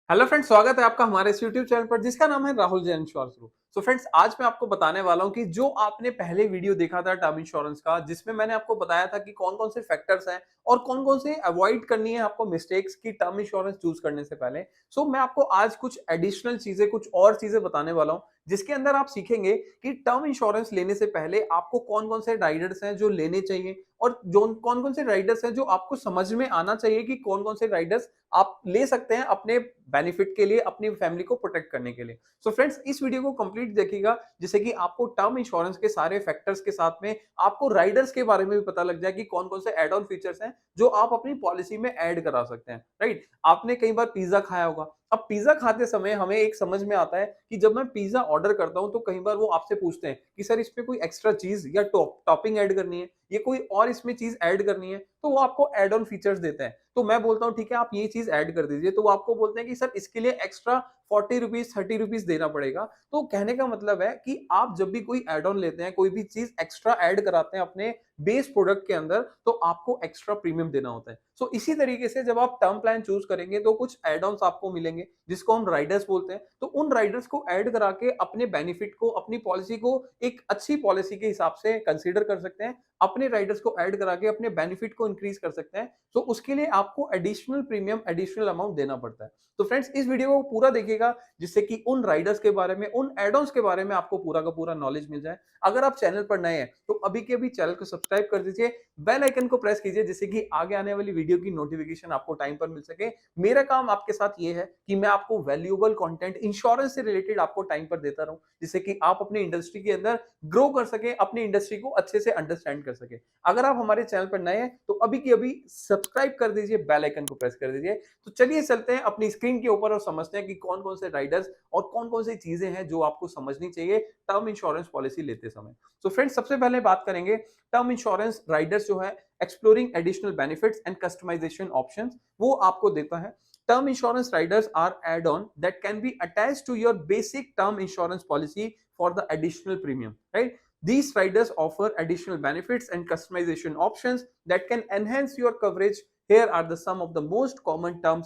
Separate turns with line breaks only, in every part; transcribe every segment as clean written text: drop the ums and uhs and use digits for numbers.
Hello friends, स्वागत है आपका हमारे इस यूट्यूब चैनल पर जिसका नाम है Rahul Jain insurance group. So friends, आज मैं आपको बताने वाला हूं कि जो आपने पहले वीडियो देखा था टर्म इंश्योरेंस का, जिसमें मैंने आपको बताया था कि कौन-कौन से फैक्टर्स हैं और कौन-कौन से अवॉइड करनी है आपको मिस्टेक्स की टर्म इंश्योरेंस चूज करने से पहले। सो मैं आपको आज कुछ एडिशनल चीजें, कुछ और चीजें बताने वाला हूं, जिसके अंदर आप सीखेंगे कि टर्म इंश्योरेंस लेने से पहले आपको कौन-कौन से राइडर्स हैं जो लेने चाहिए और जो कौन-कौन से राइडर्स हैं जो आपको समझ में आना चाहिए कि कौन-कौन से राइडर्स आप ले सकते हैं अपने बेनिफिट के लिए, अपनी फैमिली को प्रोटेक्ट करने के लिए। सो फ्रेंड्स, इस वीडियो को कंप्लीट देखिएगा जिससे कि आपको टर्म इंश्योरेंस के सारे फैक्टर्स के साथ में आपको राइडर्स के बारे में भी पता लग जाए कि कौन-कौन से ऐड ऑन फीचर्स हैं जो आप अपनी पॉलिसी में ऐड करा सकते हैं, राइट? आपने कई बार पिज़्ज़ा खाया होगा। अब पिज़्ज़ा खाते समय हमें एक समझ में आता है कि जब मैं पिज़्ज़ा ऑर्डर करता हूं तो कई बार वो आपसे पूछते हैं कि सर इसमें कोई एक्स्ट्रा चीज या टॉपिंग ऐड करनी है, ये कोई और इसमें चीज ऐड करनी है, तो वो आपको ऐड ऑन फीचर्स देते हैं। तो मैं बोलता हूँ ठीक है, आप ये चीज ऐड कर दीजिए, तो वो आपको बोलते हैं कि सर इसके लिए एक्स्ट्रा 40 रुपीज 30 रुपीज देना पड़ेगा। तो कहने का मतलब है कि आप जब भी कोई एड ऑन लेते हैं, कोई भी चीज एक्स्ट्रा ऐड कराते हैं अपने बेस प्रोडक्ट के अंदर, तो आपको एक्स्ट्रा प्रीमियम देना होता है। सो इसी तरीके से जब आप टर्म प्लान चूज करेंगे तो कुछ एड ऑन्स आपको मिलेंगे जिसको हम राइडर्स बोलते हैं। तो उन राइडर्स को ऐड करा के अपने बेनिफिट को, अपनी पॉलिसी को एक अच्छी पॉलिसी के हिसाब से कंसीडर कर सकते हैं, अपने राइडर्स को ऐड करा के अपने बेनिफिट को इंक्रीज कर सकते हैं। तो उसके लिए आपको एडिशनल प्रीमियम, एडिशनल अमाउंट देना पड़ता है। तो फ्रेंड्स, इस वीडियो को पूरा देखिएगा जिससे कि उन राइडर्स के बारे में, उन एड ऑन्स के बारे में आपको पूरा का पूरा नॉलेज मिल जाए। अगर आप चैनल पर नए हैं तो अभी के अभी चैनल को सब्सक्राइब कर दीजिए, बेल आइकन को प्रेस कीजिए जिससे कि आगे आने वाली वीडियो की नोटिफिकेशन आपको टाइम पर मिल सके। मेरा काम आपके साथ ये है कि मैं आपको वैल्यूएबल कंटेंट इंश्योरेंस से रिलेटेड आपको टाइम पर देता रहूं, जिससे कि आप अपनी इंडस्ट्री के अंदर ग्रो कर सके, अपनी इंडस्ट्री को अच्छे से अंडरस्टैंड कर सके। अगर आप हमारे चैनल पर नए हैं तो अभी की अभी सब्सक्राइब कर दीजिए, बेल आइकन को प्रेस कर दीजिए। तो चलिए चलते हैं अपनी स्क्रीन के ऊपर और समझते हैं कि कौन कौन से राइडर्स और कौन कौन सी चीजें हैं जो आपको समझनी चाहिए टर्म इंश्योरेंस पॉलिसी लेते समय। तो फ्रेंड्स, सबसे पहले बात करेंगे टर्म इंश्योरेंस राइडर्स जो है exploring additional benefits and customisation options, वो आपको देता है। Term insurance riders are add-on that can be attached to your basic term insurance policy for the additional premium, right? These riders offer additional benefits and customization options that can enhance your coverage. Here are the some of the most common term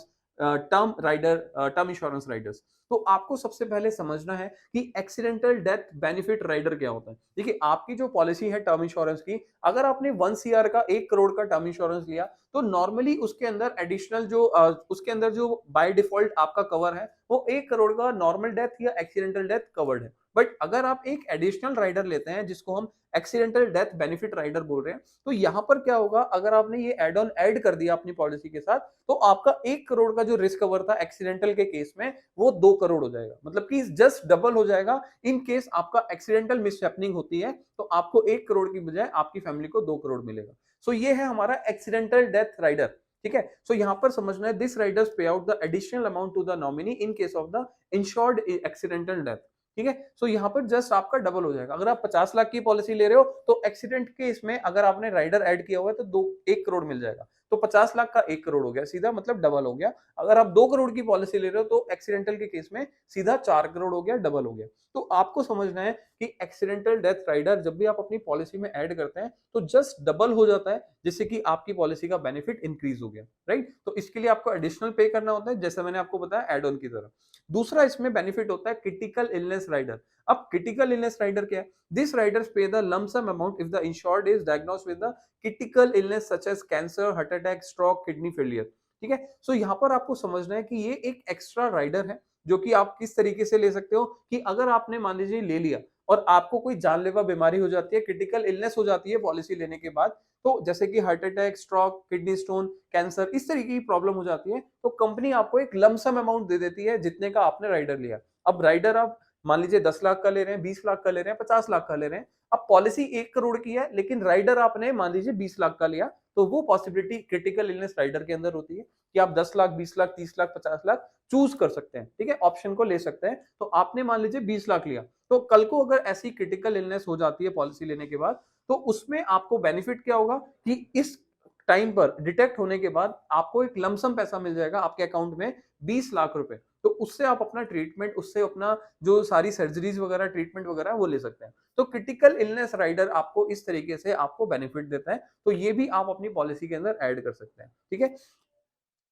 insurance riders. तो आपको सबसे पहले समझना है कि accidental death benefit rider क्या होता है। देखिए, आपकी जो पॉलिसी है टर्म इंश्योरेंस की, अगर आपने 1 CR का, 1 करोड़ का टर्म इंश्योरेंस लिया, तो नॉर्मली उसके अंदर एडिशनल जो उसके अंदर जो बाय डिफॉल्ट आपका कवर है वो 1 करोड़ का नॉर्मल डेथ या एक्सीडेंटल डेथ कवर्ड है। बट अगर आप एक एडिशनल राइडर लेते हैं जिसको हम एक्सीडेंटल डेथ बेनिफिट राइडर बोल रहे हैं, तो यहां पर क्या होगा, अगर आपने ये एड ऑन ऐड कर दिया अपनी पॉलिसी के साथ, तो आपका 1 करोड़ का जो रिस्क कवर था एक्सीडेंटल के केस में, वो 2 करोड़ हो जाएगा। मतलब कि जस्ट डबल हो जाएगा। इन केस आपका एक्सीडेंटल मिस हैपनिंग होती है तो आपको 1 करोड़ की बजाय आपकी फैमिली को 2 करोड़ मिलेगा। सो ये है हमारा एक्सीडेंटल डेथ राइडर। ठीक है, सो यहां पर समझना है, this riders pay out the additional amount to the nominee in case of the insured accidental death. ठीक है, सो यहां पर जस्ट आपका डबल हो जाएगा। अगर आप 50 लाख की पॉलिसी ले रहे हो तो एक्सीडेंट के इसमें अगर आपने राइडर ऐड किया हुआ है तो 1 करोड़ मिल जाएगा। तो 50 लाख का 1 करोड़ हो गया, सीधा मतलब डबल हो गया। अगर आप 2 करोड़ की पॉलिसी ले रहे हो तो एक्सीडेंटल के केस में सीधा 4 करोड़ हो गया, डबल हो गया। तो आपको समझना है कि एक्सीडेंटल डेथ राइडर जब भी आप अपनी पॉलिसी में ऐड करते हैं तो जस्ट डबल हो जाता है, जिससे कि आपकी पॉलिसी का बेनिफिट इंक्रीज हो गया, राइट? तो इसके लिए आपको एडिशनल पे करना होता है, जैसे मैंने आपको बताया एड ऑन की तरह। दूसरा इसमें बेनिफिट होता है क्रिटिकल इलनेस राइडर। अब क्रिटिकल इलनेस राइडर क्या है? This riders pay the lump sum amount if the insured is diagnosed with the critical illness such as cancer, heart attack, stroke, kidney failure. ठीक है, सो यहाँ पर आपको समझना है कि ये एक एक्स्ट्रा राइडर है जो कि आप किस तरीके से ले सकते हो कि अगर आपने मान लीजिए ले लिया और आपको कोई जानलेवा बीमारी हो जाती है, क्रिटिकल इलनेस हो जाती है पॉलिसी लेने के बाद, तो जैसे कि heart attack, stroke, kidney stone, cancer, इस तरीके की प्रॉब्लम हो जाती है, तो कंपनी आपको एक लमसम अमाउंट दे देती है जितने का आपने राइडर लिया। अब राइडर आप मान लीजिए 10 लाख का ले रहे हैं, 20 लाख का ले रहे हैं, 50 लाख का ले रहे हैं। अब पॉलिसी 1 करोड़ की है लेकिन राइडर आपने मान लीजिए 20 लाख का लिया, तो वो पॉसिबिलिटी क्रिटिकल इलनेस राइडर के अंदर होती है कि आप 10 लाख, 20 लाख, 30 लाख, 50 लाख चूज कर सकते हैं। ठीक है, ऑप्शन को ले सकते हैं। तो आपने मान लीजिए 20 लाख लिया, तो कल को अगर ऐसी क्रिटिकल इलनेस हो जाती है पॉलिसी लेने के बाद, तो उसमें आपको बेनिफिट क्या होगा कि इस टाइम पर डिटेक्ट होने के बाद आपको एक लमसम पैसा मिल जाएगा आपके अकाउंट में, 20 लाख रुपए। तो उससे आप अपना ट्रीटमेंट, उससे अपना जो सारी सर्जरीज वगैरह, ट्रीटमेंट वगैरह वो ले सकते हैं। तो क्रिटिकल इलनेस राइडर आपको इस तरीके से आपको बेनिफिट देता है, तो ये भी आप अपनी पॉलिसी के अंदर ऐड कर सकते हैं। ठीक है,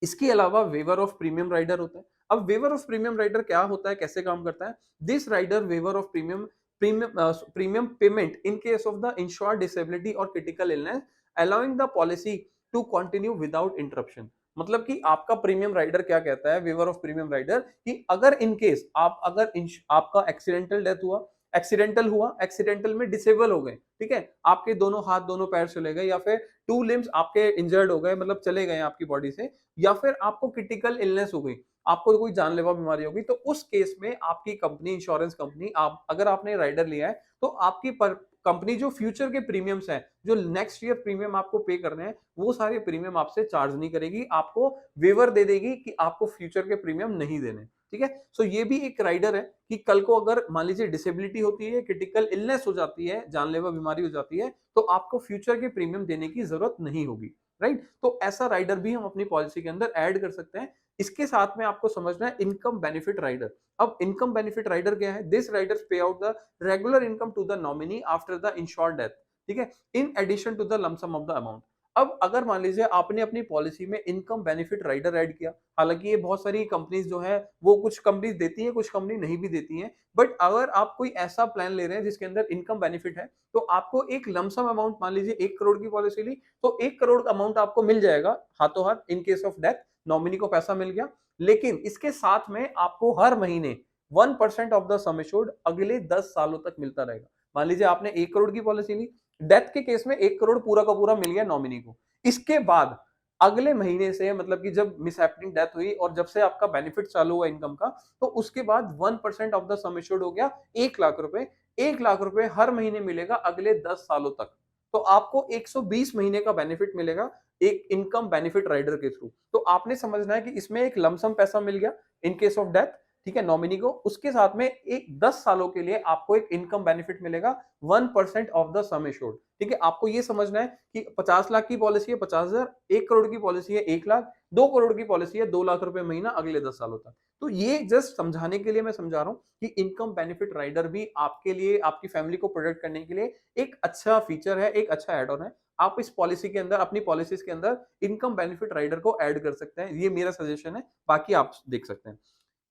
इसके अलावा वेवर ऑफ प्रीमियम राइडर होता है। अब वेवर ऑफ प्रीमियम राइडर क्या होता है, कैसे काम करता है? This rider waiver of premium payment in case of the insured disability or critical illness allowing the policy to continue without interruption. मतलब कि आपका प्रीमियम राइडर क्या कहता है, वेवर ऑफ प्रीमियम राइडर, कि अगर इन केस आपका एक्सीडेंटल हुआ, एक्सीडेंटल में डिसेबल हो गए, ठीक है, आपके दोनों हाथ दोनों पैर चले गए, या फिर टू लिम्स आपके इंजर्ड हो गए, मतलब चले गए आपकी बॉडी से, या फिर आपको क्रिटिकल इलनेस हो गई, आपको कोई जानलेवा बीमारी होगी, तो उस केस में आपकी कंपनी, इंश्योरेंस कंपनी, आप अगर आपने राइडर लिया है तो आपकी कंपनी जो फ्यूचर के प्रीमियम्स हैं, जो नेक्स्ट ईयर प्रीमियम आपको पे करने हैं, वो सारे प्रीमियम आपसे चार्ज नहीं करेगी, आपको वेवर दे देगी कि आपको फ्यूचर के प्रीमियम नहीं देने। ठीक है, सो ये भी एक राइडर है कि कल को अगर मान लीजिए डिसेबिलिटी होती है, क्रिटिकल इलनेस हो जाती है, जानलेवा बीमारी हो जाती है, तो आपको फ्यूचर के प्रीमियम देने की जरूरत नहीं होगी। राइट, तो ऐसा राइडर भी हम अपनी पॉलिसी के अंदर ऐड कर सकते हैं। इसके साथ में आपको समझना है इनकम बेनिफिट राइडर। अब इनकम बेनिफिट राइडर क्या है? This riders pay out the regular income to the nominee after the insured death, ठीक है, in addition to the lump sum of the amount. अब अगर मान लीजिए आपने अपनी पॉलिसी में इनकम बेनिफिट राइडर ऐड किया, हालांकि ये बहुत सारी कंपनीज जो है वो कुछ कंपनीज देती हैं, कुछ कंपनी नहीं भी देती हैं, बट अगर आप कोई ऐसा प्लान ले रहे हैं जिसके अंदर इनकम बेनिफिट है, तो आपको एक लमसम अमाउंट, मान लीजिए 1 करोड़ की पॉलिसी ली, तो 1 करोड़ अमाउंट आपको मिल जाएगा हाथों हाथ इन केस ऑफ डेथ, नॉमिनी को पैसा मिल गया। लेकिन इसके साथ में आपको हर महीने 1% ऑफ द सम एश्योर्ड अगले 10 सालों तक मिलता रहेगा। मान लीजिए आपने 1 करोड़ की पॉलिसी ली, डेथ के केस में 1 करोड़ पूरा का पूरा मिल गया नॉमिनी को। इसके बाद अगले महीने से, मतलब कि जब मिस हैपनिंग डेथ हुई और जब से आपका बेनिफिट चालू हुआ इनकम का, तो उसके बाद 1% ऑफ द सम एश्योर्ड हो गया 1 लाख रुपए। 1 लाख रुपए हर महीने मिलेगा अगले 10 सालों तक। तो आपको 120 महीने का बेनिफिट मिलेगा एक इनकम बेनिफिट राइडर के थ्रू। तो आपने समझना है कि इसमें एक लमसम पैसा मिल गया इन केस ऑफ डेथ, ठीक है, नॉमिनी को, उसके साथ में एक 10 सालों के लिए आपको एक इनकम बेनिफिट मिलेगा 1% ऑफ द सम एश्योर्ड। ठीक है, आपको ये समझना है कि 50 लाख की पॉलिसी है 50,000, 1 करोड़ की पॉलिसी है 1 लाख, 2 करोड़ की पॉलिसी है 2 लाख रुपए महीना अगले 10 सालों तक। तो ये जस्ट समझाने के लिए मैं समझा रहा हूं कि इनकम बेनिफिट राइडर भी आपके लिए, आपकी फैमिली को प्रोटेक्ट करने के लिए एक अच्छा फीचर है, एक अच्छा एड ऑन है। आप इस पॉलिसी के अंदर, अपनी पॉलिसीज के अंदर इनकम बेनिफिट राइडर को ऐड कर सकते हैं। ये मेरा सजेशन है, बाकी आप देख सकते हैं।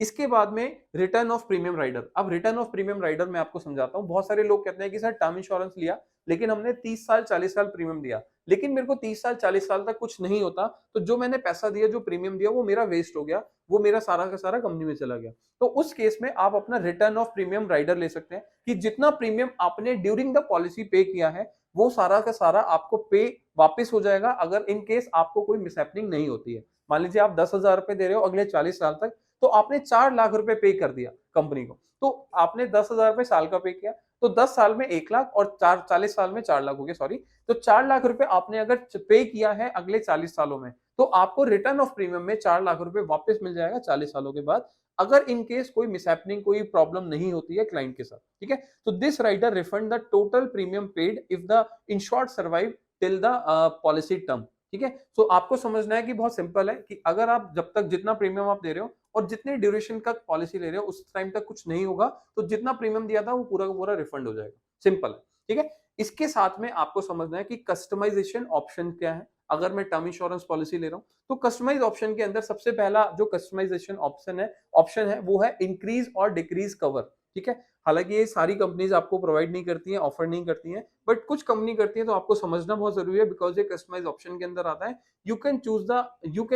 इसके बाद में रिटर्न ऑफ प्रीमियम राइडर। अब रिटर्न ऑफ प्रीमियम राइडर मैं आपको समझाता हूं। बहुत सारे लोग कहते हैं कि सर टर्म इंश्योरेंस लिया, लेकिन हमने 30 साल 40 साल प्रीमियम दिया, लेकिन मेरे को 30 साल 40 साल तक कुछ नहीं होता, तो जो मैंने पैसा दिया, जो प्रीमियम दिया, वो मेरा वेस्ट हो गया, वो मेरा सारा का सारा कंपनी में चला गया। तो उस केस में आप अपना रिटर्न ऑफ प्रीमियम राइडर ले सकते हैं कि जितना प्रीमियम आपने ड्यूरिंग द पॉलिसी पे किया है, वो सारा का सारा आपको पे वापस हो जाएगा अगर इन केस आपको कोई मिसहैपनिंग नहीं होती है। मान लीजिए आप 10,000 रुपए दे रहे हो अगले 40 साल तक, तो आपने 4 लाख रुपए पे कर दिया कंपनी को, तो आपने 10,000 रुपए साल का पे किया, तो 10 साल में 1 लाख और 40 साल में 4 लाख हो गया, सॉरी। तो 4 लाख रुपए आपने अगर पे किया है अगले 40 सालों में, तो आपको रिटर्न ऑफ प्रीमियम में 4 लाख रुपए वापस मिल जाएगा 40 सालों के बाद, अगर इन केस कोई मिसहैपनिंग, कोई प्रॉब्लम नहीं होती है क्लाइंट के साथ। ठीक है, तो this rider refund the total premium paid if the insured survive till the policy term. ठीक है, तो आपको समझना है कि बहुत सिंपल है कि अगर आप जब तक जितना प्रीमियम आप दे रहे हो और जितने ड्यूरेशन का पॉलिसी ले रहे हो उस टाइम तक कुछ नहीं होगा, तो जितना प्रीमियम दिया था वो पूरा का पूरा रिफंड हो जाएगा। सिंपल है। ठीक है, इसके साथ में आपको समझना है कि कस्टमाइजेशन ऑप्शन क्या है। अगर मैं टर्म इंश्योरेंस पॉलिसी ले रहा हूं, तो कस्टमाइज ऑप्शन के अंदर सबसे पहला जो कस्टमाइजेशन ऑप्शन है वो है इंक्रीज और डिक्रीज कवर। ठीक है, हालांकि ये सारी कंपनीज आपको प्रोवाइड नहीं करती हैं, ऑफर नहीं करती हैं, बट कुछ कंपनी करती है, तो आपको समझना बहुत जरूरी है, बिकॉज ये कस्टमाइज ऑप्शन के अंदर आता है। You can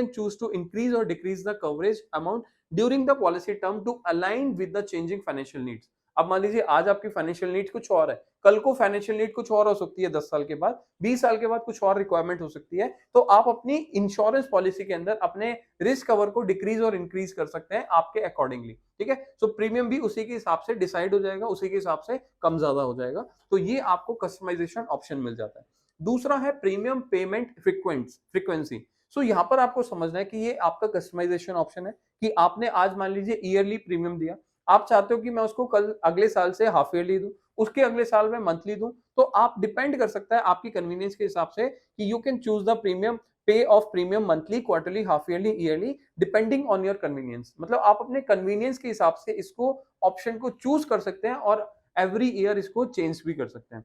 choose to increase or decrease the coverage amount during the policy term to align with the changing financial needs. अब मान लीजिए आज आपकी फाइनेंशियल नीड कुछ और है, कल को फाइनेंशियल नीड कुछ और हो सकती है, 10 साल के बाद, 20 साल के बाद कुछ और रिक्वायरमेंट हो सकती है, तो आप अपनी इंश्योरेंस पॉलिसी के अंदर अपने रिस्क कवर को डिक्रीज और इंक्रीज कर सकते हैं आपके अकॉर्डिंगली। ठीक है, सो प्रीमियम भी उसी के हिसाब से डिसाइड हो जाएगा, उसी के हिसाब से कम ज्यादा हो जाएगा। तो ये आपको कस्टमाइजेशन ऑप्शन मिल जाता है। दूसरा है प्रीमियम पेमेंट फ्रीक्वेंसी। सो यहाँ पर आपको समझना है कि ये आपका कस्टमाइजेशन ऑप्शन है कि आपने आज मान लीजिए ईयरली प्रीमियम दिया, आप चाहते हो कि मैं उसको कल अगले साल से हाफ ईयरली दूं, उसके अगले साल में मंथली दूं, तो आप डिपेंड कर सकता है आपकी कन्वीनियंस के हिसाब से कि you can choose the premium pay of premium monthly, quarterly, half yearly, yearly, depending on your convenience. मतलब आप अपने कन्वीनियंस के हिसाब से इसको ऑप्शन को चूज कर सकते हैं और एवरी ईयर इसको चेंज भी कर सकते हैं।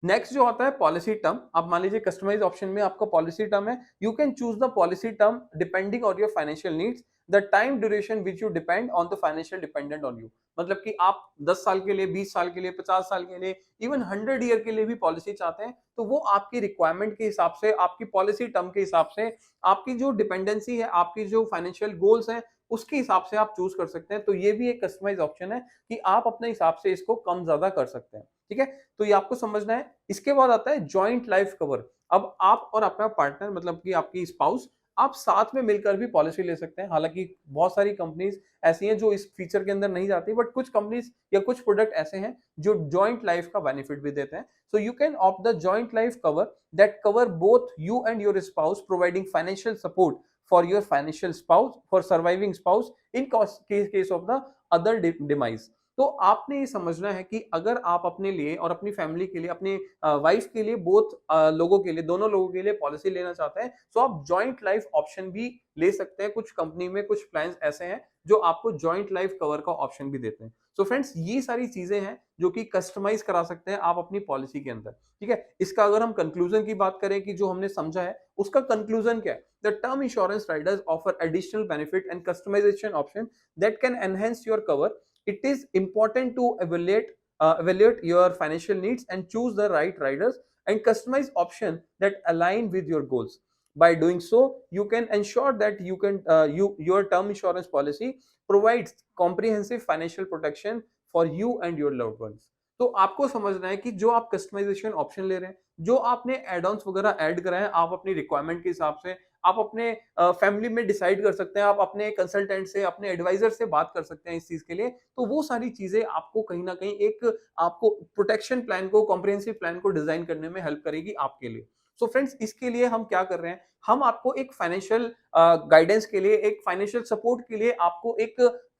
नेक्स्ट जो आता है पॉलिसी टर्म। अब मान लीजिए कस्टमाइज ऑप्शन में आपका पॉलिसी टर्म है, you can choose the policy term depending on your financial needs the time duration which you depend on the financial dependent on you. मतलब कि आप 10 साल के लिए, 20 साल के लिए, 50 साल के लिए, इवन 100 ईयर के लिए भी पॉलिसी चाहते हैं तो वो आपकी रिक्वायरमेंट के हिसाब से, आपकी पॉलिसी टर्म के हिसाब से, आपकी जो डिपेंडेंसी है, आपकी जो फाइनेंशियल गोल्स हैं, उसके हिसाब से आप चूज कर सकते हैं। तो ये भी एक कस्टमाइज ऑप्शन है कि आप अपने हिसाब से इसको कम ज्यादा कर सकते हैं। ठीक है, तो ये आपको समझना है। इसके बाद आता है जॉइंट लाइफ कवर। अब आप और अपना पार्टनर, मतलब कि आपकी स्पाउस, आप साथ में मिलकर भी पॉलिसी ले सकते हैं। हालांकि बहुत सारी कंपनीज ऐसी हैं जो इस फीचर के अंदर नहीं जाती, बट कुछ कंपनीज या कुछ प्रोडक्ट ऐसे हैं जो जॉइंट लाइफ का बेनिफिट भी देते हैं। So you can opt the joint life cover that cover both you and your spouse, providing financial support for your financial spouse, for surviving spouse in case of the other demise। तो आपने ये समझना है कि अगर आप अपने लिए और अपनी फैमिली के लिए, अपने वाइफ के लिए, बोथ लोगों के लिए, दोनों लोगों के लिए पॉलिसी लेना चाहते हैं, तो आप जॉइंट लाइफ ऑप्शन भी ले सकते हैं। कुछ कंपनी में कुछ प्लान्स ऐसे हैं जो आपको जॉइंट लाइफ कवर का ऑप्शन भी देते हैं। सो फ्रेंड्स, ये सारी चीजें हैं जो कि कस्टमाइज करा सकते हैं आप अपनी पॉलिसी के अंदर। ठीक है, इसका अगर हम कंक्लूजन की बात करें कि जो हमने समझा है उसका कंक्लूजन क्या है? The term insurance riders offer additional benefit and customisation option that can enhance your cover. It is important to evaluate your financial needs and choose the right riders and customize option that align with your goals. By doing so, you can ensure that your term insurance policy provides comprehensive financial protection for you and your loved ones। तो आपको समझना है कि जो आप customization option ले रहे हैं, जो आपने एड ऑन्स वगैरह ऐड कराए हैं, आप अपनी रिक्वायरमेंट के हिसाब से, आप अपने फैमिली में डिसाइड कर सकते हैं, आप अपने कंसल्टेंट से, अपने एडवाइजर से बात कर सकते हैं इस चीज के लिए। तो वो सारी चीजें आपको कहीं ना कहीं एक आपको प्रोटेक्शन प्लान को, कॉम्प्रिहेंसिव प्लान को डिजाइन करने में हेल्प करेगी आपके लिए। सो फ्रेंड्स, इसके लिए हम क्या कर रहे हैं, हम आपको एक फाइनेंशियल गाइडेंस के लिए, एक फाइनेंशियल सपोर्ट के लिए आपको एक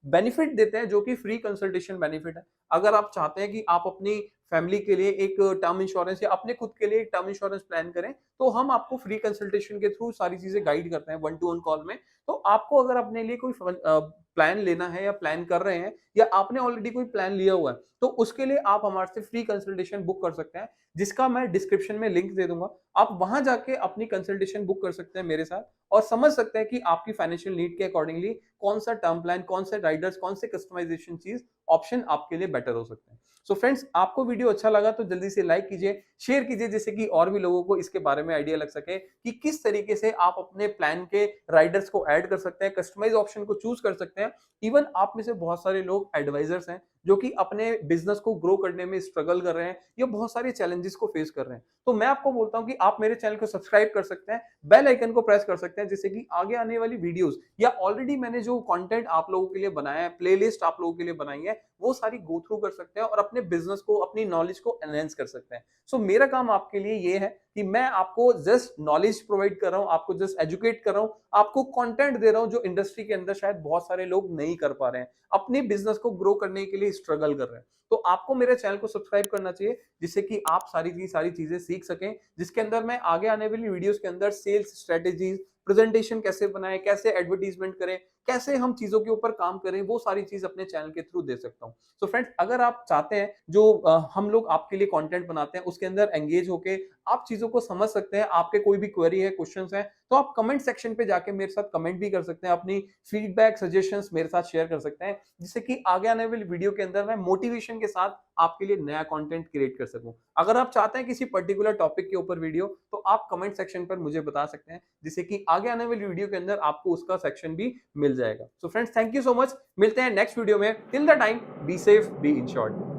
बेनिफिट देते हैं जो कि फ्री कंसल्टेशन बेनिफिट है। अगर आप चाहते हैं कि आप अपनी फैमिली के लिए एक टर्म इंश्योरेंस या अपने खुद के लिए एक टर्म इंश्योरेंस प्लान करें, तो हम आपको फ्री कंसल्टेशन के थ्रू सारी चीजें गाइड करते हैं 1-to-1 कॉल में। तो आपको अगर अपने लिए कोई प्लान लेना है या प्लान कर रहे हैं, या आपने ऑलरेडी कोई प्लान लिया हुआ है, तो उसके लिए आप हमारे से फ्री कंसल्टेशन बुक कर सकते हैं, जिसका मैं डिस्क्रिप्शन में लिंक दे दूंगा। आप वहां जाके अपनी कंसल्टेशन बुक कर सकते हैं मेरे साथ और समझ सकते हैं कि आपकी फाइनेंशियल नीड के अकॉर्डिंगली कौन सा टर्म प्लान, कौन से राइडर्स, कौन से कस्टमाइजेशन चीज ऑप्शन आपके लिए बेटर हो सकते हैं। सो फ्रेंड्स, आपको वीडियो अच्छा लगा तो जल्दी से लाइक कीजिए, शेयर कीजिए, जिससे कि और भी लोगों को इसके बारे में आइडिया लग सके कि किस तरीके से आप अपने प्लान के राइडर्स को ऐड कर सकते हैं, कस्टमाइज ऑप्शन को चूज कर सकते हैं। इवन आप में से बहुत सारे लोग एडवाइजर्स हैं जो कि अपने बिजनेस को ग्रो करने में स्ट्रगल कर रहे हैं या बहुत सारे चैलेंजेस को फेस कर रहे हैं। तो मैं आपको बोलता हूं कि आप मेरे चैनल को सब्सक्राइब कर सकते हैं, बेल आइकन को प्रेस कर सकते हैं, जिससे कि आगे आने वाली वीडियोस या ऑलरेडी मैंने जो कंटेंट आप लोगों के लिए बनाया है, प्लेलिस्ट आप लोगों के लिए बनाई है, वो सारी गो थ्रू कर सकते हैं और अपने बिजनेस को, अपनी नॉलेज को एनहेंस कर सकते हैं। सो मेरा काम आपके लिए ये है कि मैं आपको जस्ट नॉलेज प्रोवाइड कर रहा हूं, आपको जस्ट एजुकेट कर रहा हूं, आपको कंटेंट दे रहा हूं जो इंडस्ट्री के अंदर शायद बहुत सारे लोग नहीं कर पा रहे हैं, अपने बिजनेस को ग्रो करने के लिए स्ट्रगल कर रहे हैं। तो आपको मेरे चैनल को सब्सक्राइब करना चाहिए, जिससे कि आप सारी चीजें सीख सकें, जिसके अंदर मैं आगे आने वाली वीडियोस के अंदर सेल्स स्ट्रेटेजीज, प्रेजेंटेशन कैसे बनाएं, कैसे एडवर्टीजमेंट करें, कैसे हम चीजों के ऊपर काम करें, वो सारी चीज अपने चैनल के थ्रू दे सकता हूं। सो फ्रेंड्स, अगर आप चाहते हैं जो हम लोग आपके लिए कंटेंट बनाते हैं उसके अंदर एंगेज होके आप चीजों को समझ सकते हैं, आपके कोई भी क्वेरी है, क्वेश्चंस हैं, तो आप कमेंट सेक्शन पे जाके मेरे साथ कमेंट भी कर सकते हैं, अपनी फीडबैक, सजेशंस मेरे साथ शेयर कर सकते हैं, जिससे कि आगे आने वाली वीडियो के अंदर मैं मोटिवेशन के साथ आपके लिए नया कंटेंट क्रिएट कर सकूं। अगर आप चाहते हैं किसी पर्टिकुलर टॉपिक के ऊपर वीडियो, तो आप कमेंट सेक्शन पर मुझे बता सकते हैं, जिससे कि आगे आने वाली वीडियो के अंदर आपको उसका सेक्शन भी मिल जाएगा। So friends, thank you so much, मिलते हैं नेक्स्ट वीडियो में। Till the time, be safe, be insured.